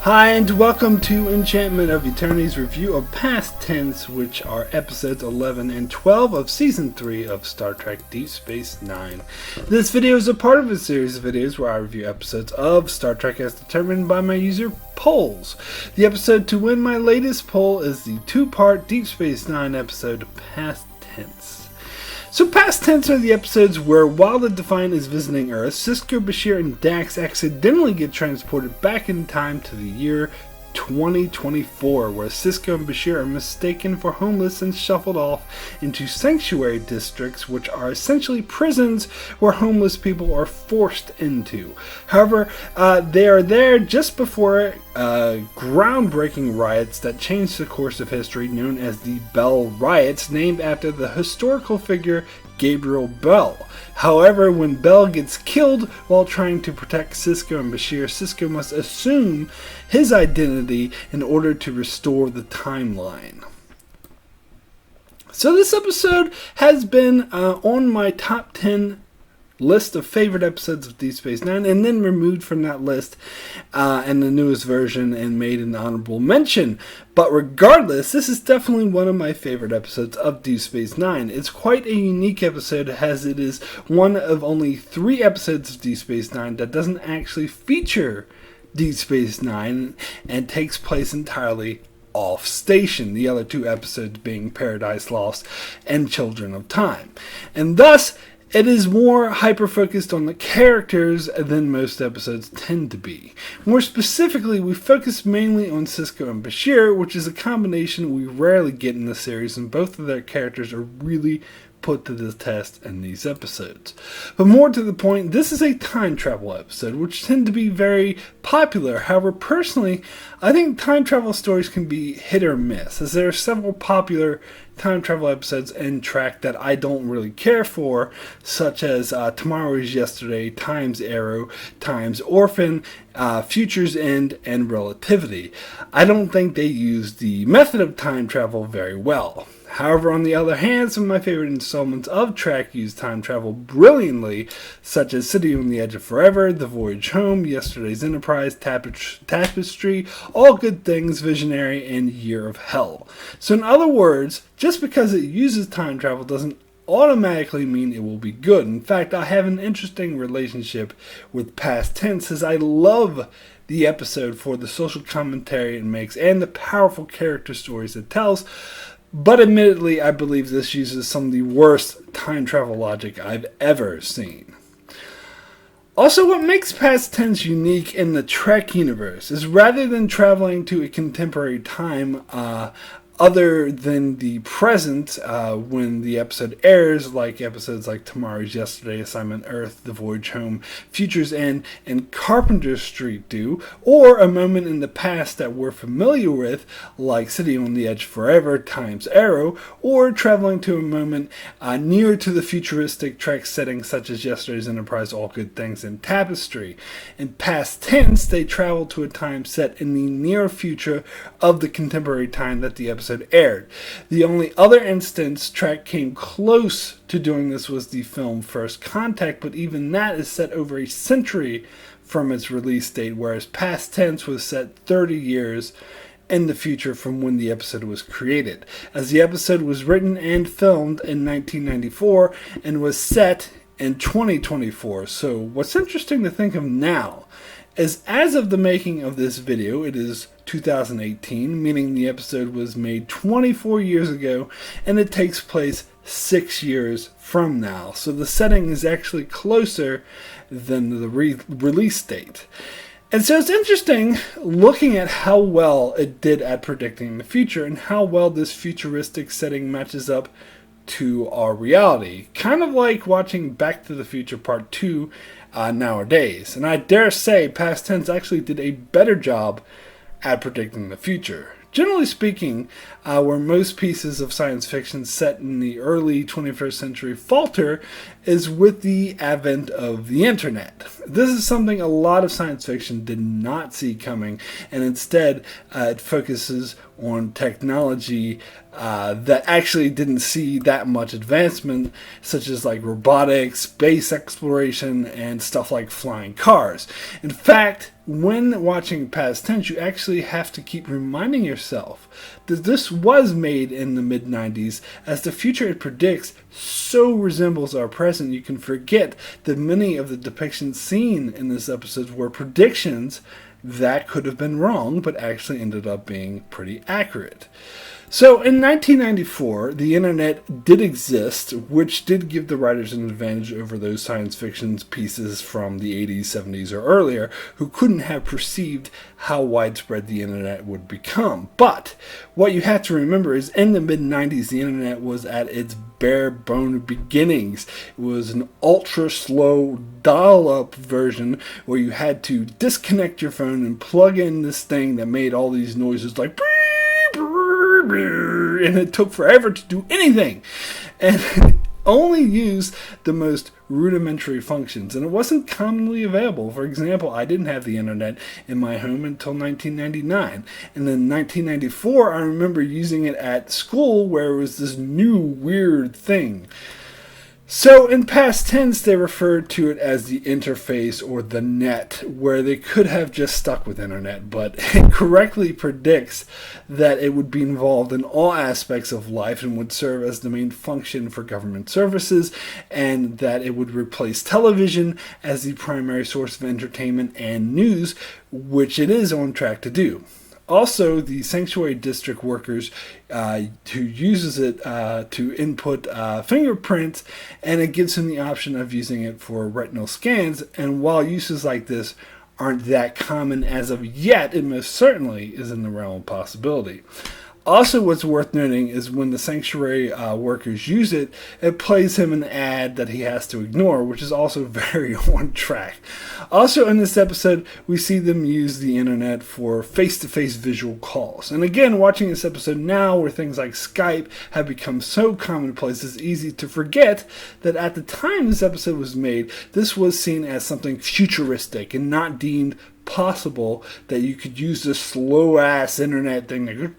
Hi, and welcome to Enchantment of Eternity's review of Past Tense, which are episodes 11 and 12 of Season 3 of Star Trek Deep Space Nine. This video is a part of a series of videos where I review episodes of Star Trek as determined by my user polls. The episode to win my latest poll is the two-part Deep Space Nine episode, Past Tense. So Past Tense are the episodes where, while the Defiant is visiting Earth, Sisko, Bashir, and Dax accidentally get transported back in time to the year 2024, where Sisko and Bashir are mistaken for homeless and shuffled off into sanctuary districts, which are essentially prisons where homeless people are forced into. However, they are there just before groundbreaking riots that changed the course of history, known as the Bell Riots, named after the historical figure Gabriel Bell. However, when Bell gets killed while trying to protect Sisko and Bashir, Sisko must assume his identity in order to restore the timeline. So this episode has been on my top 10 list of favorite episodes of Deep Space Nine, and then removed from that list in the newest version and made an honorable mention. But regardless, this is definitely one of my favorite episodes of Deep Space Nine. It's quite a unique episode, as it is one of only 3 episodes of Deep Space Nine that doesn't actually feature Deep Space Nine and takes place entirely off station, the other 2 episodes being Paradise Lost and Children of Time. And thus, it is more hyper-focused on the characters than most episodes tend to be. More specifically, we focus mainly on Sisko and Bashir, which is a combination we rarely get in the series, and both of their characters are really put to the test in these episodes. But more to the point, this is a time travel episode, which tend to be very popular. However, personally, I think time travel stories can be hit or miss, as there are several popular time travel episodes in Trek that I don't really care for, such as Tomorrow is Yesterday, Time's Arrow, Time's Orphan, Future's End, and Relativity. I don't think they use the method of time travel very well. However, on the other hand, some of my favorite installments of Trek use time travel brilliantly, such as City on the Edge of Forever, The Voyage Home, Yesterday's Enterprise, Tapestry, All Good Things, Visionary, and Year of Hell. So in other words, just because it uses time travel doesn't automatically mean it will be good. In fact, I have an interesting relationship with Past Tense, as I love the episode for the social commentary it makes and the powerful character stories it tells. But admittedly, I believe this uses some of the worst time travel logic I've ever seen. Also, what makes Past Tense unique in the Trek universe is, rather than traveling to a contemporary time other than the present when the episode airs, like episodes like Tomorrow's Yesterday, Assignment Earth, The Voyage Home, Future's End, and Carpenter Street do, or a moment in the past that we're familiar with, like City on the Edge Forever, Time's Arrow, or traveling to a moment near to the futuristic Trek setting, such as Yesterday's Enterprise, All Good Things, and Tapestry. In Past Tense, they travel to a time set in the near future of the contemporary time that the episode aired. The only other instance Trek came close to doing this was the film First Contact, but even that is set over a century from its release date, whereas Past Tense was set 30 years in the future from when the episode was created, as the episode was written and filmed in 1994 and was set in 2024. So what's interesting to think of now is, as of the making of this video, it is 2018, meaning the episode was made 24 years ago, and it takes place 6 years from now. So the setting is actually closer than the release date. And so it's interesting looking at how well it did at predicting the future, and how well this futuristic setting matches up to our reality. Kind of like watching Back to the Future Part 2 nowadays. And I dare say Past Tense actually did a better job at predicting the future. Generally speaking, where most pieces of science fiction set in the early 21st century falter is with the advent of the internet. This is something a lot of science fiction did not see coming, and instead it focuses on technology that actually didn't see that much advancement, such as like robotics, space exploration, and stuff like flying cars. In fact, when watching past tense, you actually have to keep reminding yourself that this was made in the mid-90s, as the future it predicts so resembles our present, you can forget that many of the depictions seen in this episode were predictions that could have been wrong, but actually ended up being pretty accurate. So in 1994, the internet did exist, which did give the writers an advantage over those science fiction pieces from the 80s, 70s, or earlier, who couldn't have perceived how widespread the internet would become. But what you have to remember is in the mid-90s, the internet was at its bare bone beginnings. It was an ultra slow dial-up version where you had to disconnect your phone and plug in this thing that made all these noises like and it took forever to do anything, and it only used the most rudimentary functions, and it wasn't commonly available. For example, I didn't have the internet in my home until 1999, and then 1994 I remember using it at school, where it was this new weird thing. So in past tense, they referred to it as the interface or the net, where they could have just stuck with internet, but it correctly predicts that it would be involved in all aspects of life and would serve as the main function for government services, and that it would replace television as the primary source of entertainment and news, which it is on track to do. Also, the sanctuary district workers who uses it to input fingerprints, and it gives him the option of using it for retinal scans. And while uses like this aren't that common as of yet, it most certainly is in the realm of possibility. Also, what's worth noting is when the sanctuary workers use it, it plays him an ad that he has to ignore, which is also very on track. Also, in this episode, we see them use the internet for face-to-face visual calls. And again, watching this episode now, where things like Skype have become so commonplace, it's easy to forget that at the time this episode was made, this was seen as something futuristic and not deemed possible that you could use this slow-ass internet thing that goes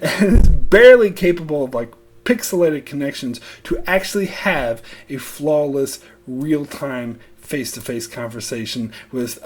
and it's barely capable of like pixelated connections to actually have a flawless real-time face-to-face conversation with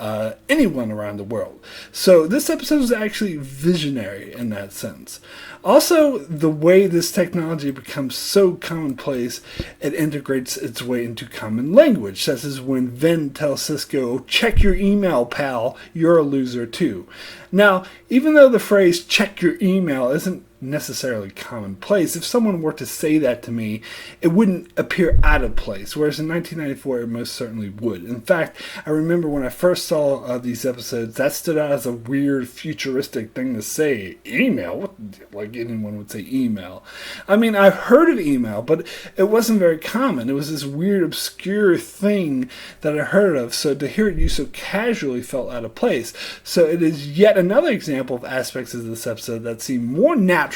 anyone around the world. So this episode is actually visionary in that sense. Also, the way this technology becomes so commonplace, it integrates its way into common language, such as when Vin tells Cisco, "Check your email, pal, you're a loser too." Now, even though the phrase "check your email" isn't necessarily commonplace, if someone were to say that to me, it wouldn't appear out of place, whereas in 1994 it most certainly would. In fact, I remember when I first saw these episodes, that stood out as a weird futuristic thing to say. Email? What, like anyone would say email. I mean, I've heard of email, but it wasn't very common. It was this weird obscure thing that I heard of, so to hear it used so casually felt out of place. So it is yet another example of aspects of this episode that seem more natural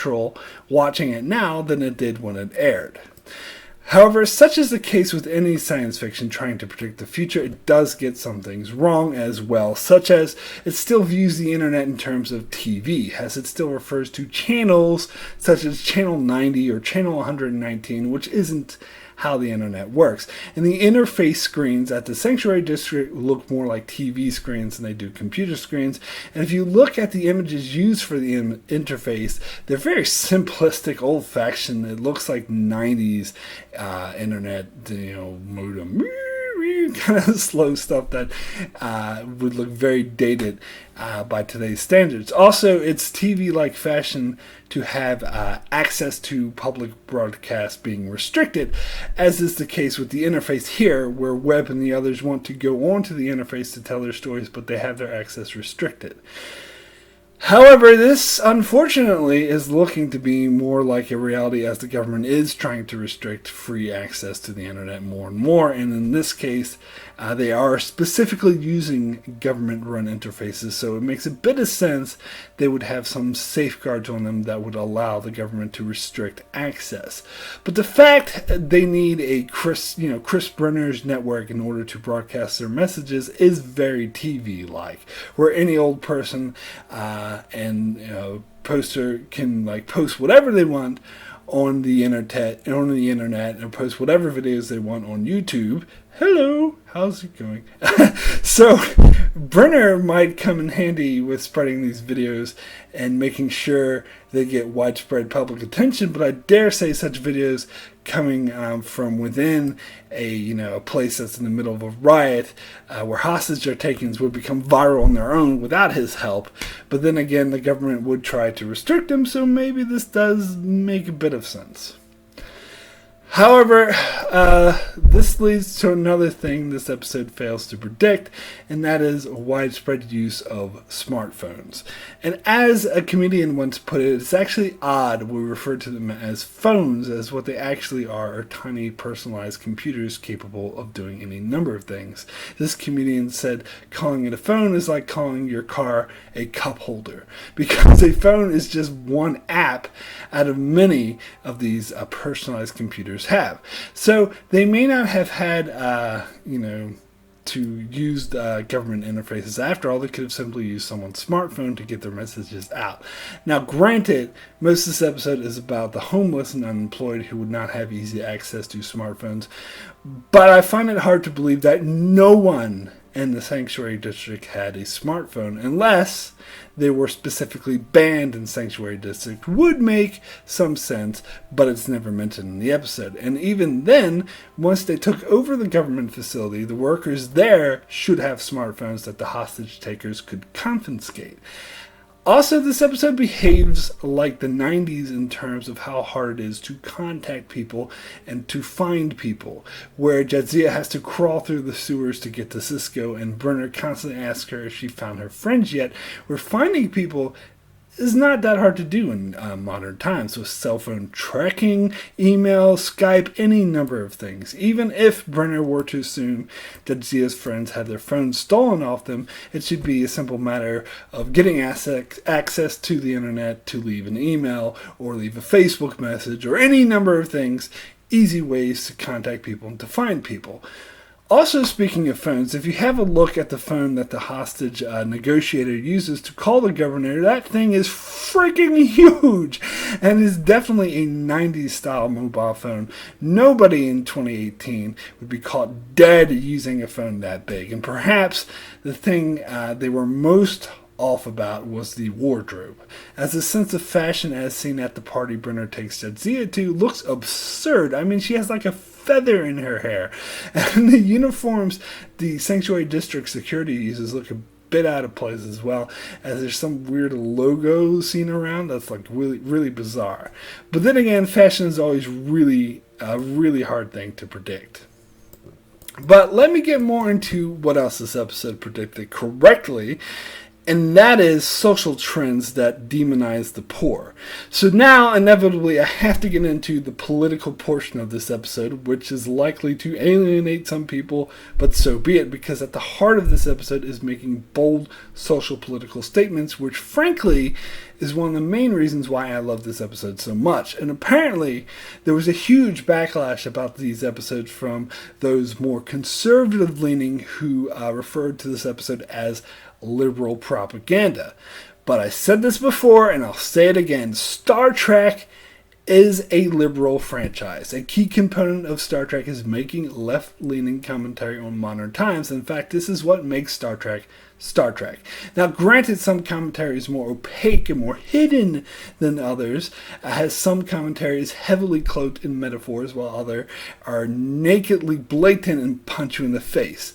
watching it now than it did when it aired. However, such is the case with any science fiction trying to predict the future, it does get some things wrong as well, such as it still views the internet in terms of TV, as it still refers to channels such as channel 90 or channel 119, which isn't how the internet works. And the interface screens at the Sanctuary District look more like TV screens than they do computer screens. And if you look at the images used for the interface, they're very simplistic, old-fashioned. It looks like 90s internet, modem. Kind of slow stuff that would look very dated by today's standards. Also, it's TV-like fashion to have access to public broadcast being restricted, as is the case with the interface here, where Webb and the others want to go onto the interface to tell their stories, but they have their access restricted. However, this unfortunately is looking to be more like a reality as the government is trying to restrict free access to the internet more and more. And in this case, they are specifically using government run interfaces, so it makes a bit of sense they would have some safeguards on them that would allow the government to restrict access. But the fact they need a Chris Brenner's network in order to broadcast their messages is very TV-like, where any old person poster can post whatever they want on the internet, and post whatever videos they want on YouTube. Hello, how's it going? So Brenner might come in handy with spreading these videos and making sure they get widespread public attention, but I dare say such videos coming from within a place that's in the middle of a riot where hostage takings would become viral on their own without his help. But then again, the government would try to restrict them, so maybe this does make a bit of sense. However, this leads to another thing this episode fails to predict, and that is widespread use of smartphones. And as a comedian once put it, it's actually odd we refer to them as phones, as what they actually are tiny personalized computers capable of doing any number of things. This comedian said calling it a phone is like calling your car a cup holder, because a phone is just one app out of many of these personalized computers have. So they may not have had, to use government interfaces. After all, they could have simply used someone's smartphone to get their messages out. Now, granted, most of this episode is about the homeless and unemployed who would not have easy access to smartphones, but I find it hard to believe that no one in the Sanctuary District had a smartphone, unless they were specifically banned in Sanctuary District. Would make some sense, but it's never mentioned in the episode. And even then, once they took over the government facility, the workers there should have smartphones that the hostage takers could confiscate. Also, this episode behaves like the 90s in terms of how hard it is to contact people and to find people, where Jadzia has to crawl through the sewers to get to Cisco, and Brenner constantly asks her if she found her friends yet, where finding people is not that hard to do in modern times with cell phone tracking, email, Skype, any number of things. Even if Brenner were to assume that Zia's friends had their phones stolen off them, it should be a simple matter of getting access to the internet to leave an email or leave a Facebook message or any number of things, easy ways to contact people and to find people. Also, speaking of phones, if you have a look at the phone that the hostage negotiator uses to call the governor, that thing is freaking huge and is definitely a 90s style mobile phone. Nobody in 2018 would be caught dead using a phone that big. And perhaps the thing they were most off about was the wardrobe, as the sense of fashion as seen at the party Brenner takes Jadzia to looks absurd. I mean, she has like a feather in her hair, and the uniforms the Sanctuary District security uses look a bit out of place as well, as there's some weird logo seen around that's like really bizarre. But then again, fashion is always really a really hard thing to predict. But let me get more into what else this episode predicted correctly, and that is social trends that demonize the poor. So now, inevitably, I have to get into the political portion of this episode, which is likely to alienate some people, but so be it, because at the heart of this episode is making bold social political statements, which frankly is one of the main reasons why I love this episode so much. And apparently, there was a huge backlash about these episodes from those more conservative-leaning who referred to this episode as liberal propaganda. But I said this before, and I'll say it again. Star Trek is a liberal franchise. A key component of Star Trek is making left-leaning commentary on modern times. In fact, this is what makes Star Trek Star Trek. Now, granted, some commentary is more opaque and more hidden than others, as some commentary is heavily cloaked in metaphors, while others are nakedly blatant and punch you in the face.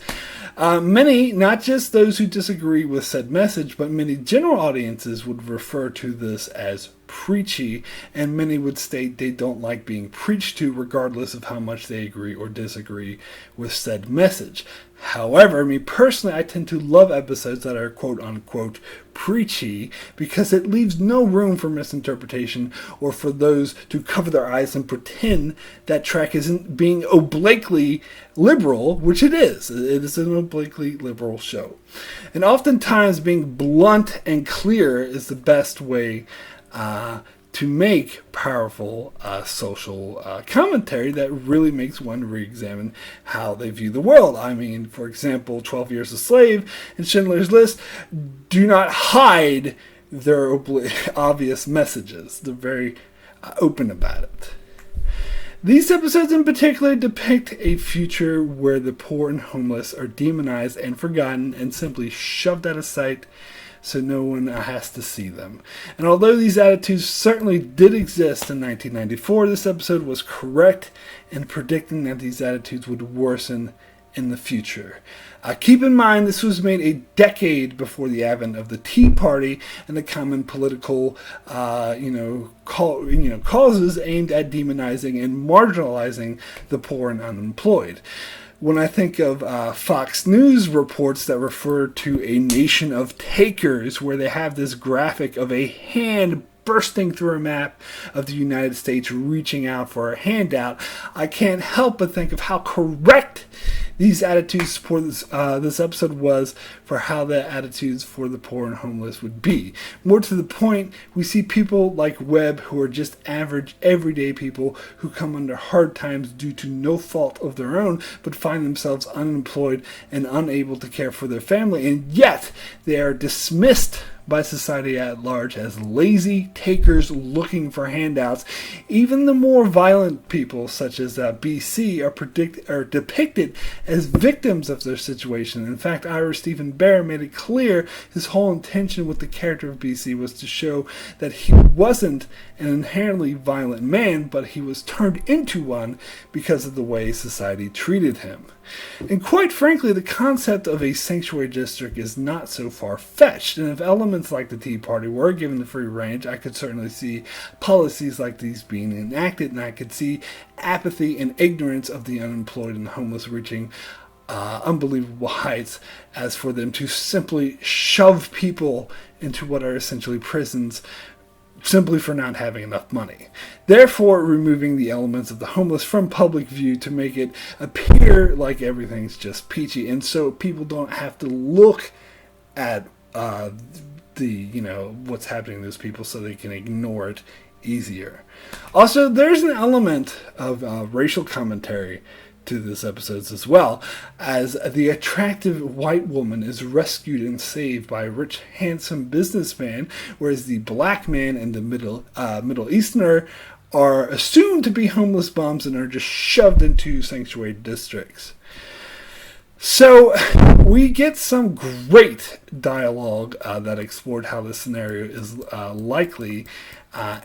Many, not just those who disagree with said message, but many general audiences would refer to this as preachy, and many would state they don't like being preached to regardless of how much they agree or disagree with said message. However, me personally, I tend to love episodes that are quote-unquote preachy because it leaves no room for misinterpretation or for those to cover their eyes and pretend that track isn't being obliquely liberal, which it is. It is an obliquely liberal show. And oftentimes being blunt and clear is the best way to make powerful social commentary that really makes one re-examine how they view the world. I mean, for example, 12 Years a Slave and Schindler's List do not hide their obvious messages. They're very open about it. These episodes in particular depict a future where the poor and homeless are demonized and forgotten and simply shoved out of sight so no one has to see them. And although these attitudes certainly did exist in 1994, this episode was correct in predicting that these attitudes would worsen in the future. Keep in mind, this was made a decade before the advent of the Tea Party and the common political, causes aimed at demonizing and marginalizing the poor and unemployed. When I think of Fox News reports that refer to a nation of takers, where they have this graphic of a hand bursting through a map of the United States reaching out for a handout, I can't help but think of how correct these attitudes for this episode was for how the attitudes for the poor and homeless would be. More to the point, we see people like Webb who are just average, everyday people who come under hard times due to no fault of their own, but find themselves unemployed and unable to care for their family, and yet they are dismissed by society at large as lazy takers looking for handouts. Even the more violent people, such as BC, are depicted as victims of their situation. In fact, Ira Stephen Bear made it clear his whole intention with the character of BC was to show that he wasn't an inherently violent man, but he was turned into one because of the way society treated him. And quite frankly, the concept of a sanctuary district is not so far-fetched, and if elements like the Tea Party were given the free range, I could certainly see policies like these being enacted, and I could see apathy and ignorance of the unemployed and homeless reaching unbelievable heights, as for them to simply shove people into what are essentially prisons simply for not having enough money. Therefore, removing the elements of the homeless from public view to make it appear like everything's just peachy, and so people don't have to look at what's happening to those people, so they can ignore it easier. Also, there's an element of racial commentary to this episode as well, as the attractive white woman is rescued and saved by a rich, handsome businessman, whereas the black man and the Middle Easterner are assumed to be homeless bums and are just shoved into sanctuary districts. So we get some great dialogue that explored how this scenario is likely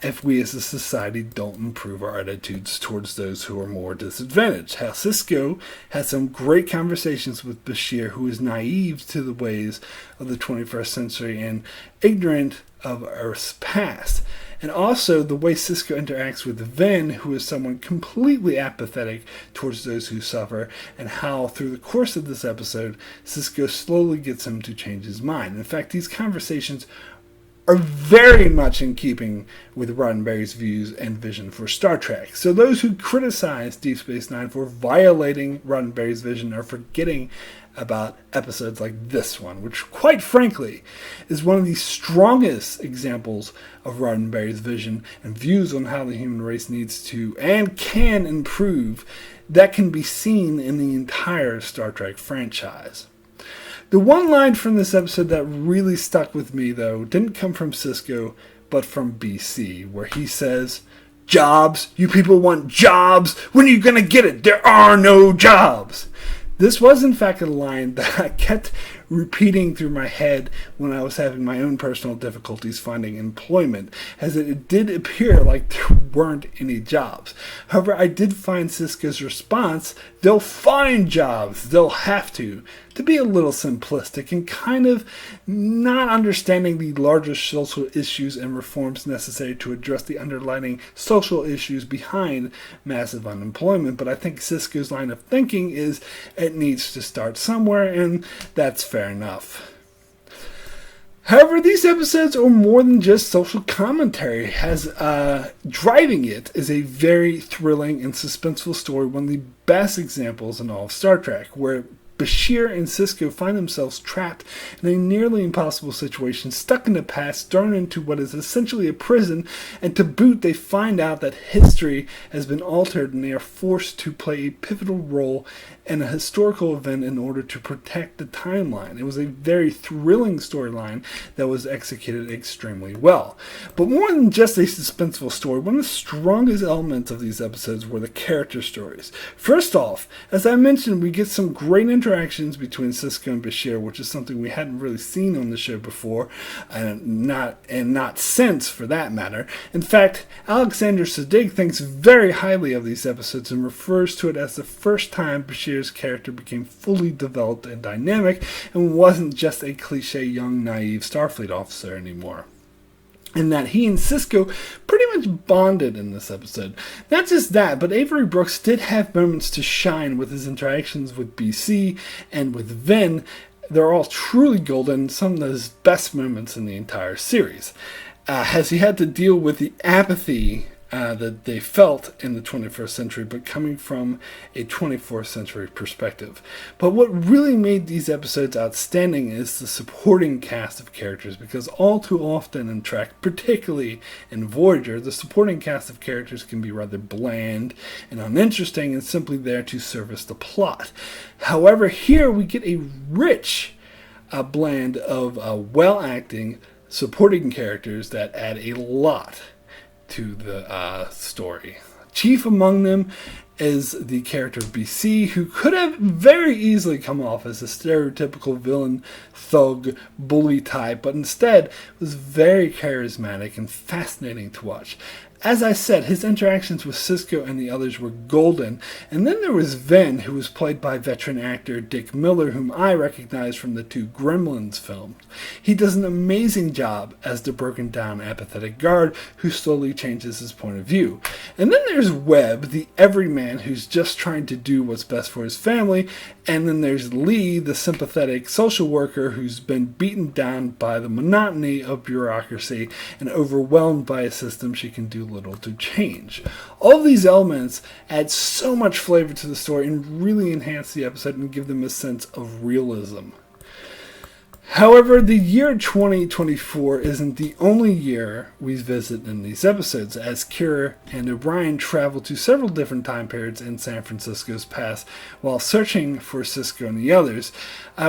if we as a society don't improve our attitudes towards those who are more disadvantaged. How Cisco has some great conversations with Bashir, who is naive to the ways of the 21st century and ignorant of Earth's past. And also the way Cisco interacts with Vin, who is someone completely apathetic towards those who suffer, and how through the course of this episode, Cisco slowly gets him to change his mind. In fact, these conversations are very much in keeping with Roddenberry's views and vision for Star Trek. So those who criticize Deep Space Nine for violating Roddenberry's vision are forgetting about episodes like this one, which quite frankly is one of the strongest examples of Roddenberry's vision and views on how the human race needs to and can improve that can be seen in the entire Star Trek franchise. The one line from this episode that really stuck with me, though, didn't come from Cisco, but from BC, where he says, "Jobs? You people want jobs? When are you going to get it? There are no jobs." This was, in fact, a line that kept repeating through my head when I was having my own personal difficulties finding employment, as it did appear like there weren't any jobs. However, I did find Sisko's response, "They'll find jobs, they'll have to be a little simplistic and kind of not understanding the larger social issues and reforms necessary to address the underlying social issues behind massive unemployment. But I think Sisko's line of thinking is it needs to start somewhere, and that's fair enough. However, these episodes are more than just social commentary, as driving it is a very thrilling and suspenseful story, one of the best examples in all of Star Trek, where Bashir and Sisko find themselves trapped in a nearly impossible situation, stuck in the past, thrown into what is essentially a prison, and to boot they find out that history has been altered and they are forced to play a pivotal role in a historical event in order to protect the timeline. It was a very thrilling storyline that was executed extremely well. But more than just a suspenseful story, one of the strongest elements of these episodes were the character stories. First off, as I mentioned, we get some great interactions between Sisko and Bashir, which is something we hadn't really seen on the show before, and not since, for that matter. In fact, Alexander Siddig thinks very highly of these episodes and refers to it as the first time Bashir's character became fully developed and dynamic and wasn't just a cliche young naive Starfleet officer anymore. And that he and Sisko pretty much bonded in this episode. Not just that, but Avery Brooks did have moments to shine with his interactions with BC and with Vin. They're all truly golden, some of those best moments in the entire series. As he had to deal with the apathy that they felt in the 21st century, but coming from a 24th century perspective. But what really made these episodes outstanding is the supporting cast of characters, because all too often in Trek, particularly in Voyager, the supporting cast of characters can be rather bland and uninteresting and simply there to service the plot. However, here we get a rich blend of well-acting supporting characters that add a lot to the story. Chief among them is the character of BC, who could have very easily come off as a stereotypical villain, thug, bully type, but instead was very charismatic and fascinating to watch. As I said, his interactions with Sisko and the others were golden. And then there was Vin, who was played by veteran actor Dick Miller, whom I recognize from the 2 Gremlins films. He does an amazing job as the broken down, apathetic guard who slowly changes his point of view. And then there's Webb, the everyman who's just trying to do what's best for his family. And then there's Lee, the sympathetic social worker who's been beaten down by the monotony of bureaucracy and overwhelmed by a system she can do little to change. All of these elements add so much flavor to the story and really enhance the episode and give them a sense of realism. However, the year 2024 isn't the only year we visit in these episodes, as Kira and O'Brien travel to several different time periods in San Francisco's past while searching for Sisko and the others.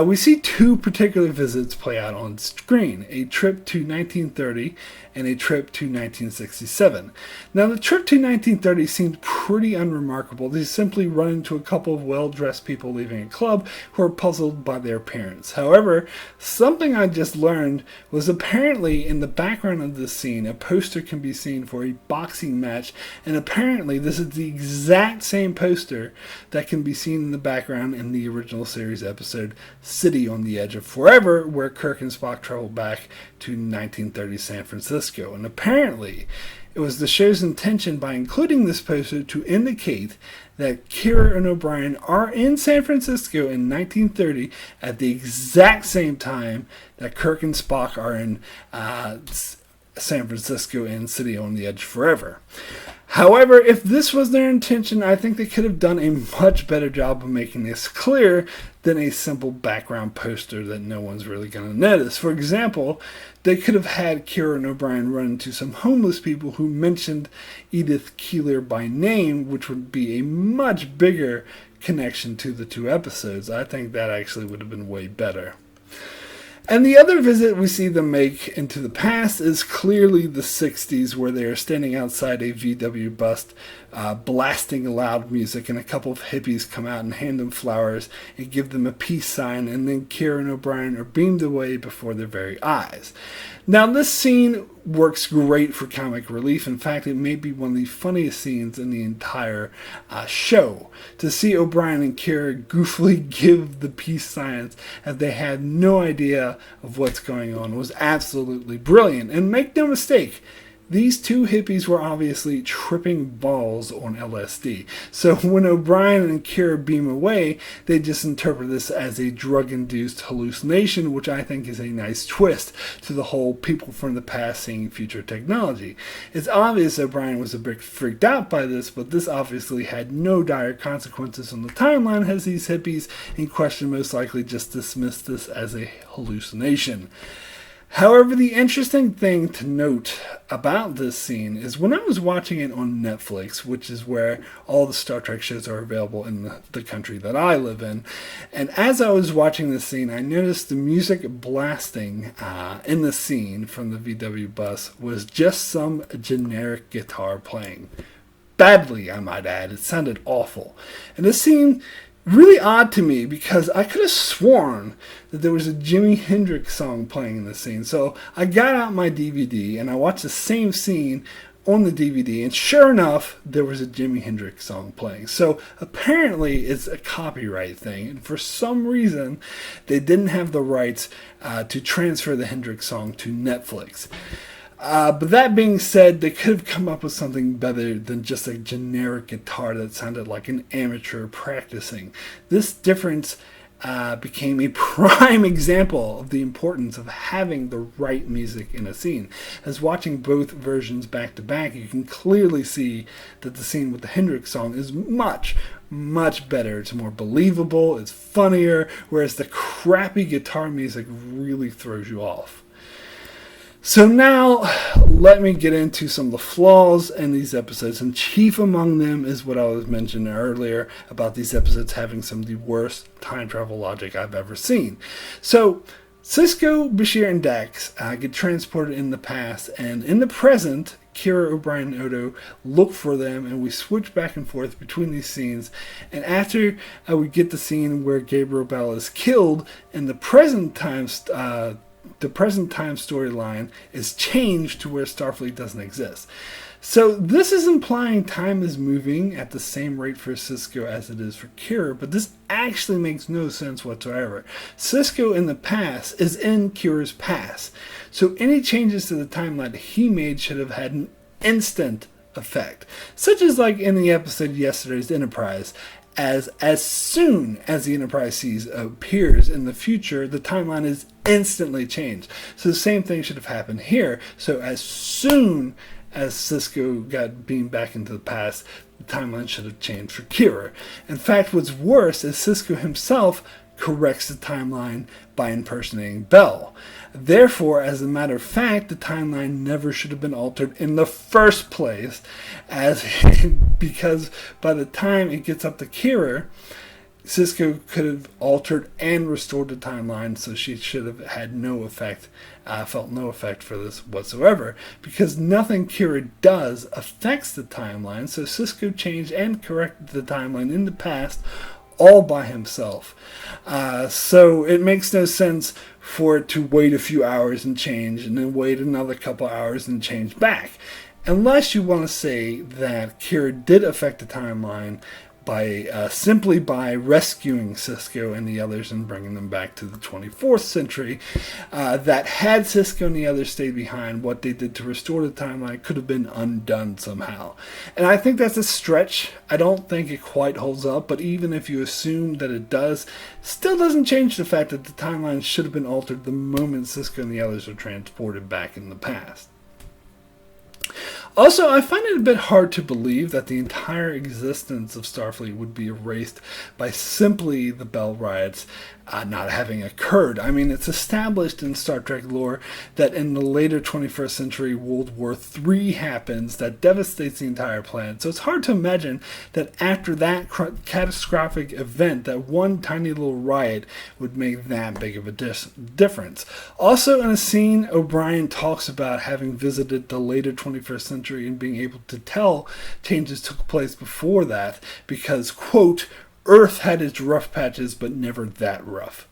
We see 2 particular visits play out on screen, a trip to 1930 and a trip to 1967. Now, the trip to 1930 seems pretty unremarkable. They simply run into a couple of well-dressed people leaving a club who are puzzled by their appearance. However, something I just learned was apparently in the background of this scene, a poster can be seen for a boxing match, and apparently this is the exact same poster that can be seen in the background in the original series episode City on the Edge of Forever, where Kirk and Spock travel back to 1930 San Francisco. And apparently it was the show's intention, by including this poster, to indicate that Kira and O'Brien are in San Francisco in 1930 at the exact same time that Kirk and Spock are in San Francisco in City on the Edge Forever. However, if this was their intention, I think they could have done a much better job of making this clear than a simple background poster that no one's really going to notice. For example, they could have had Kira and O'Brien run into some homeless people who mentioned Edith Keeler by name, which would be a much bigger connection to the 2 episodes. I think that actually would have been way better. And the other visit we see them make into the past is clearly the 60s, where they are standing outside a VW bus blasting loud music, and a couple of hippies come out and hand them flowers and give them a peace sign, and then Kira and O'Brien are beamed away before their very eyes. Now, this scene works great for comic relief. In fact, it may be one of the funniest scenes in the entire show. To see O'Brien and Kira goofily give the peace signs as they had no idea of what's going on was absolutely brilliant. And make no mistake, these two hippies were obviously tripping balls on LSD. So when O'Brien and Kira beam away, they just interpret this as a drug-induced hallucination, which I think is a nice twist to the whole people from the past seeing future technology. It's obvious O'Brien was a bit freaked out by this, but this obviously had no dire consequences on the timeline, as these hippies in question most likely just dismissed this as a hallucination. However, the interesting thing to note about this scene is when I was watching it on Netflix, which is where all the Star Trek shows are available in the country that I live in, and as I was watching this scene, I noticed the music blasting in the scene from the VW bus was just some generic guitar playing. Badly, I might add. It sounded awful. And this scene really odd to me because I could have sworn that there was a Jimi Hendrix song playing in the scene. So I got out my DVD and I watched the same scene on the DVD, and sure enough, there was a Jimi Hendrix song playing. So apparently it's a copyright thing, and for some reason they didn't have the rights to transfer the Hendrix song to Netflix. But that being said, they could have come up with something better than just a generic guitar that sounded like an amateur practicing. This difference became a prime example of the importance of having the right music in a scene. As watching both versions back to back, you can clearly see that the scene with the Hendrix song is much better. It's more believable, it's funnier, whereas the crappy guitar music really throws you off. So now, let me get into some of the flaws in these episodes, and chief among them is what I was mentioning earlier about these episodes having some of the worst time travel logic I've ever seen. So, Sisko, Bashir, and Dax get transported in the past, and in the present, Kira, O'Brien, and Odo look for them, and we switch back and forth between these scenes. And after we get the scene where Gabriel Bell is killed, in the present time storyline is changed to where Starfleet doesn't exist. So this is implying time is moving at the same rate for Sisko as it is for Kira, but this actually makes no sense whatsoever. Sisko in the past is in Kira's past, so any changes to the timeline he made should have had an instant effect, such as like in the episode Yesterday's Enterprise. As soon as the Enterprise sees appears in the future, the timeline is instantly changed. So the same thing should have happened here. So as soon as Sisko got beamed back into the past, the timeline should have changed for Kira. In fact, what's worse is Sisko himself corrects the timeline by impersonating Bell. Therefore, as a matter of fact, the timeline never should have been altered in the first place, because by the time it gets up to Kira, Sisko could have altered and restored the timeline, so she should have had no effect, felt no effect for this whatsoever, because nothing Kira does affects the timeline, so Sisko changed and corrected the timeline in the past all by himself. So it makes no sense for it to wait a few hours and change, and then wait another couple hours and change back. Unless you want to say that Kira did affect the timeline by simply by rescuing Sisko and the others and bringing them back to the 24th century, that had Sisko and the others stayed behind, what they did to restore the timeline could have been undone somehow. And I think that's a stretch. I don't think it quite holds up, but even if you assume that it does, still doesn't change the fact that the timeline should have been altered the moment Sisko and the others were transported back in the past. Also, I find it a bit hard to believe that the entire existence of Starfleet would be erased by simply the Bell riots, not having occurred. I mean, it's established in Star Trek lore that in the later 21st century, World War III happens that devastates the entire planet. So it's hard to imagine that after that catastrophic event, that one tiny little riot would make that big of a difference. Also, in a scene, O'Brien talks about having visited the later 21st century and being able to tell changes took place before that because, quote, Earth had its rough patches, but never that rough.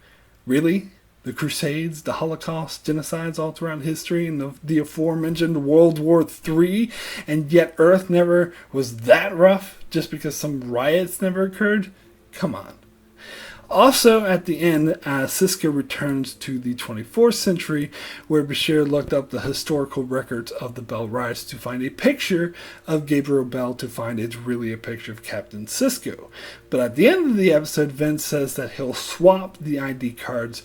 Really? The Crusades, the Holocaust, genocides all throughout history, and the aforementioned World War III, and yet Earth never was that rough just because some riots never occurred? Come on. Also, at the end, Sisko returns to the 24th century, where Bashir looked up the historical records of the Bell riots to find a picture of Gabriel Bell to find it's really a picture of Captain Sisko. But at the end of the episode, Vince says that he'll swap the ID cards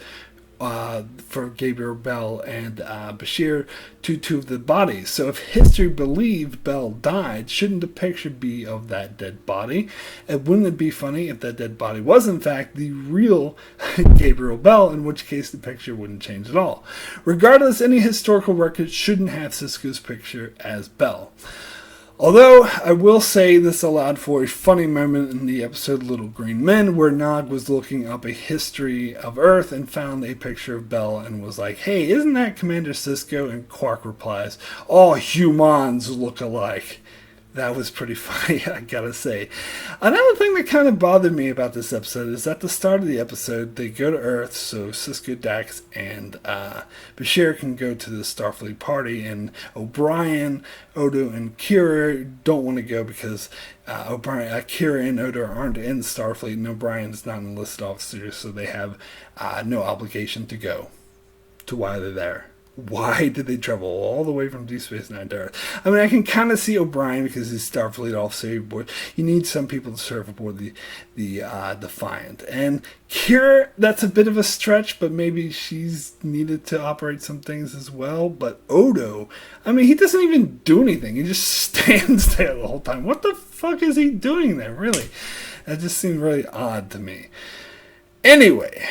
for Gabriel Bell and Bashir to two of the bodies. So if history believed Bell died, shouldn't the picture be of that dead body? And wouldn't it be funny if that dead body was in fact the real Gabriel Bell, in which case the picture wouldn't change at all? Regardless, any historical record shouldn't have Sisko's picture as Bell. Although, I will say this allowed for a funny moment in the episode Little Green Men, where Nog was looking up a history of Earth and found a picture of Bell and was like, hey, isn't that Commander Sisko? And Quark replies, all humans look alike. That was pretty funny, I gotta say. Another thing that kind of bothered me about this episode is at the start of the episode, they go to Earth, so Sisko, Dax, and Bashir can go to the Starfleet party, and O'Brien, Odo, and Kira don't want to go because Kira and Odo aren't in Starfleet, and O'Brien's not an enlisted officer, so they have no obligation to go to why they're there. Why did they travel all the way from Deep Space Nine to Earth? I mean, I can kind of see O'Brien because he's Starfleet officer, but you need some people to serve aboard the Defiant. And Kira, that's a bit of a stretch, but maybe she's needed to operate some things as well. But Odo, I mean, he doesn't even do anything. He just stands there the whole time. What the fuck is he doing there, really? That just seemed really odd to me. Anyway.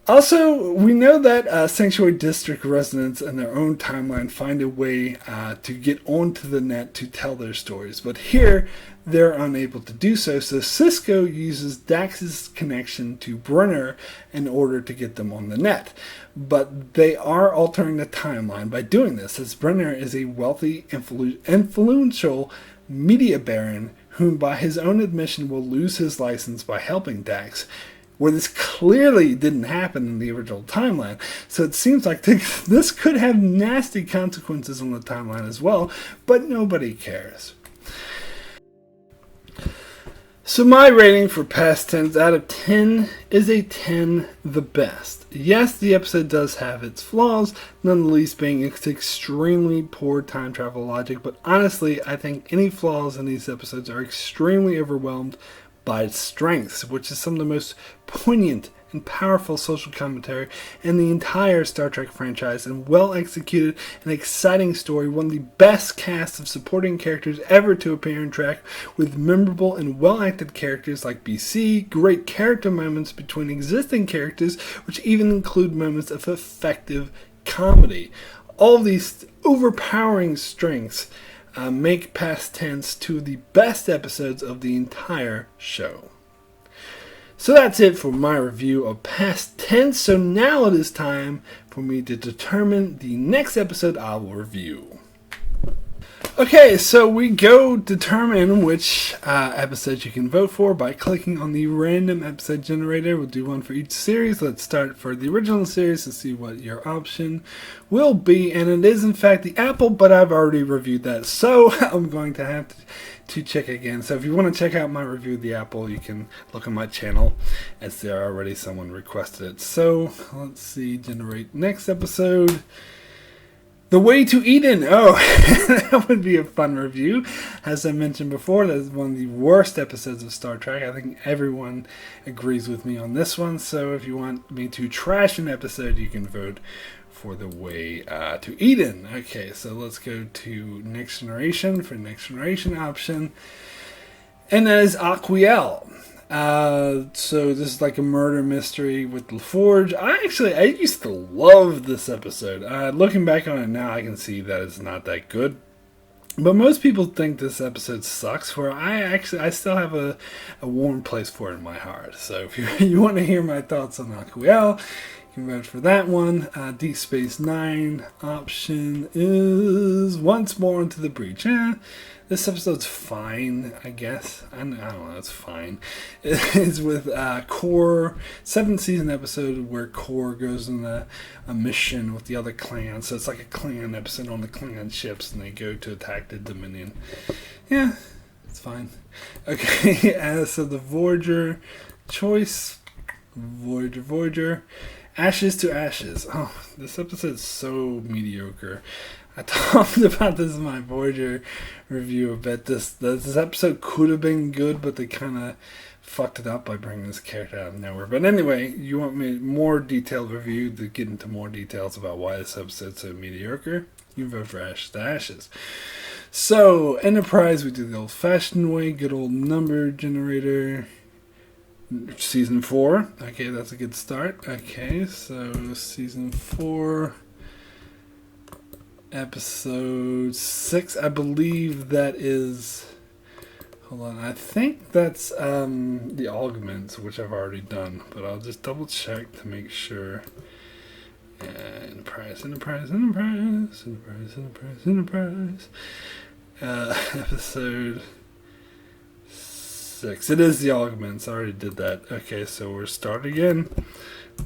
Also, we know that Sanctuary District residents in their own timeline find a way to get onto the net to tell their stories. But here, they're unable to do so. So Sisko uses Dax's connection to Brenner in order to get them on the net. But they are altering the timeline by doing this, as Brenner is a wealthy, influential media baron whom by his own admission will lose his license by helping Dax, where this clearly didn't happen in the original timeline. So it seems like this could have nasty consequences on the timeline as well, but nobody cares. So my rating for Past Tense out of 10 is a 10, the best. Yes, the episode does have its flaws, none the least being its extremely poor time travel logic, but honestly, I think any flaws in these episodes are extremely overwhelmed by its strengths, which is some of the most poignant and powerful social commentary in the entire Star Trek franchise, and well executed and exciting story, one of the best casts of supporting characters ever to appear in Trek, with memorable and well acted characters like BC, great character moments between existing characters, which even include moments of effective comedy. All these overpowering strengths make Past Tense two of the best episodes of the entire show. So that's it for my review of Past Tense. So now it is time for me to determine the next episode I will review. Okay, so we go determine which episodes you can vote for by clicking on the random episode generator. We'll do one for each series. Let's start for the original series to see what your option will be. And it is in fact the Apple, but I've already reviewed that, so I'm going to have to check again. So if you want to check out my review of the Apple, you can look on my channel, as there already someone requested it. So let's see, generate next episode. The Way to Eden. Oh, that would be a fun review. As I mentioned before, that is one of the worst episodes of Star Trek. I think everyone agrees with me on this one. So if you want me to trash an episode, you can vote for The Way to Eden. Okay, so let's go to Next Generation for Next Generation option. And that is Aquiel. So this is like a murder mystery with LaForge. I used to love this episode. Looking back on it now, I can see that it's not that good. But most people think this episode sucks, where I still have a warm place for it in my heart. So if you want to hear my thoughts on Akuel, you can vote for that one. DS9 option is Once More Into the Breach. This episode's fine, I guess. I don't know, it's fine. It's with Core, 7th season episode where Core goes on a mission with the other clans. So it's like a clan episode on the clan ships, and they go to attack the Dominion. Yeah, it's fine. Okay, so the Voyager choice. Voyager. Ashes to Ashes. Oh, this episode's so mediocre. I talked about this in my Voyager review a bit. This episode could have been good, but they kind of fucked it up by bringing this character out of nowhere. But anyway, you want me more detailed review to get into more details about why this episode's so mediocre? You vote for Ashes to Ashes. So, Enterprise, we do the old-fashioned way, good old number generator. Season 4. Okay, that's a good start. Okay, so Season 4... Episode 6, I believe that is... Hold on, I think that's the augments, which I've already done. But I'll just double check to make sure. Enterprise. Episode 6. It is the augments. I already did that. Okay, so we're starting again.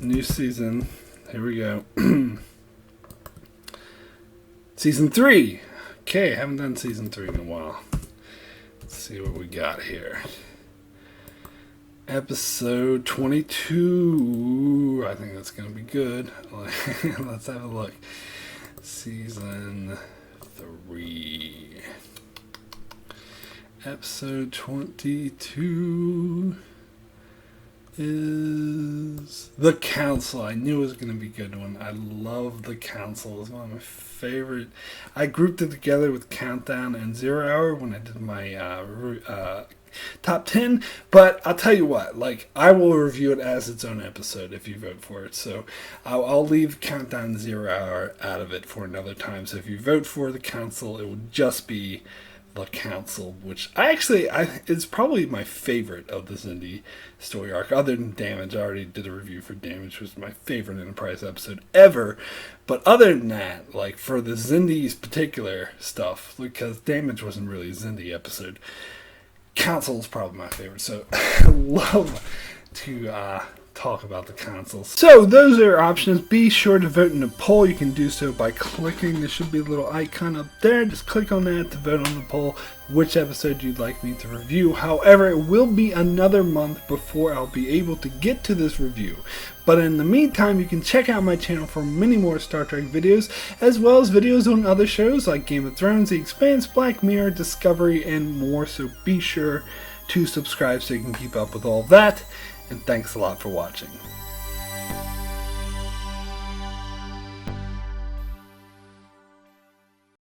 New season. Here we go. Season 3. Okay, haven't done Season 3 in a while. Let's see what we got here. Episode 22. I think that's going to be good. Let's have a look. Season 3. Episode 22 is The Council. I knew it was going to be a good one. I love The Council. It's one of my favorite. I grouped it together with Countdown and 0 Hour when I did my top 10. But I'll tell you what, like, I will review it as its own episode if you vote for it. So I'll leave Countdown and 0 Hour out of it for another time. So if you vote for The Council, it will just be The Council, which it's probably my favorite of the Xindi story arc, other than Damage. I already did a review for Damage, which was my favorite Enterprise episode ever. But other than that, like for the Xindi's particular stuff, because Damage wasn't really a Xindi episode, Council is probably my favorite. So I love to talk about the consoles. So those are your options. Be sure to vote in the poll. You can do so by clicking. There should be a little icon up there. Just click on that to vote on the poll which episode you'd like me to review. However, it will be another month before I'll be able to get to this review. But in the meantime, you can check out my channel for many more Star Trek videos, as well as videos on other shows like Game of Thrones, The Expanse, Black Mirror, Discovery, and more. So be sure to subscribe so you can keep up with all that. And thanks a lot for watching.